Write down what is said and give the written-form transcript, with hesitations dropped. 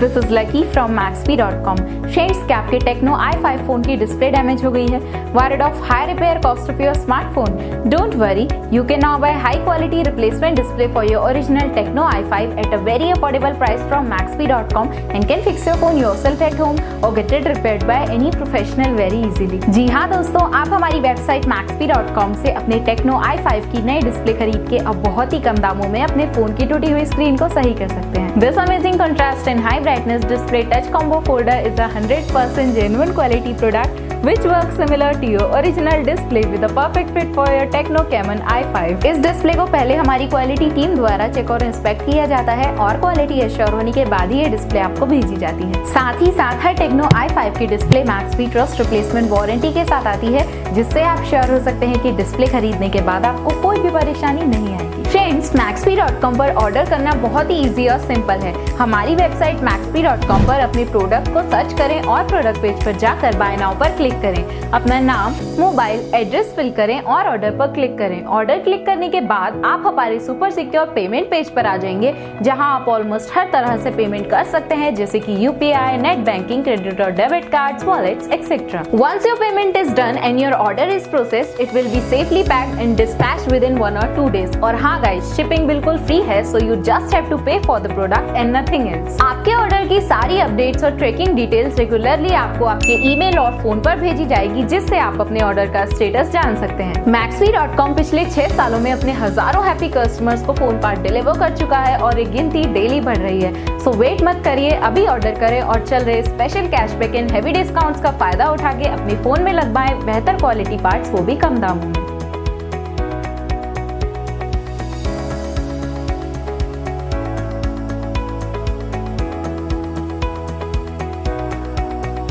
This is lucky from maxp.com। Friends, क्या आपके techno i5 phone की डिस्प्ले डैमेज हो गई है? Worried of high repair cost of your smartphone? Don't worry, you can now buy high quality replacement display for your original Tecno i5 at a very affordable price from maxp.com and can fix your phone yourself at home or get it repaired by any professional very easily। जी हाँ दोस्तों, आप हमारी website maxp.com से अपने Tecno i5 की नई display खरीद के अब बहुत ही कम दामों में अपने फोन की टूटी हुई स्क्रीन को सही कर सकते हैं। This amazing contrast and high brightness display touch combo folder is a 100% genuine quality product which works similar to your original display with a perfect fit for your Tecno Camon i5। इस display को पहले हमारी quality team द्वारा check और inspect किया जाता है और क्वालिटी एश्योर होने के बाद ही ये डिस्प्ले आपको भेजी जाती है। साथ ही साथ हर Tecno i5 की display maxp trust replacement warranty के साथ आती है, जिससे आप श्योर हो सकते हैं कि डिस्प्ले खरीदने के बाद आपको कोई भी परेशानी नहीं आएगी। फ्रेंड्स, maxp.com पर ऑर्डर करना बहुत ही इजी और सिंपल है। हमारी वेबसाइट maxp.com पर अपने प्रोडक्ट को सर्च करें और प्रोडक्ट पेज पर जाकर बाय नाउ पर क्लिक करें। अपना नाम, मोबाइल एड्रेस फिल करें और ऑर्डर पर क्लिक करें। ऑर्डर क्लिक करने के बाद आप हमारे सुपर सिक्योर पेमेंट पेज पर आ जाएंगे, जहां आप ऑलमोस्ट हर तरह से पेमेंट कर सकते हैं, जैसे कि यूपीआई, नेट बैंकिंग, क्रेडिट और debit cards, wallets etcetera. Once your payment is done and your order is processed, it will be safely packed and dispatched within 1 or 2 days। और हाँ गाइस, शिपिंग बिल्कुल free है, so you just have to pay for the product and nothing else. आपके order की सारी updates और tracking details regularly आपको आपके ईमेल और फोन पर भेजी जाएगी, जिससे आप अपने ऑर्डर का स्टेटस जान सकते हैं। maxp.com पिछले 6 सालों में अपने हजारों हैप्पी कस्टमर्स को फोन पार्ट डिलीवर कर चुका है और ये गिनती डेली बढ़ रही है। सो वेट मत करिए, अभी ऑर्डर करें और चल रहे special cashback and heavy discounts का फायदा उठा के अपने फोन में लगवाएं बेहतर क्वालिटी पार्ट्स, वो भी कम दामों में।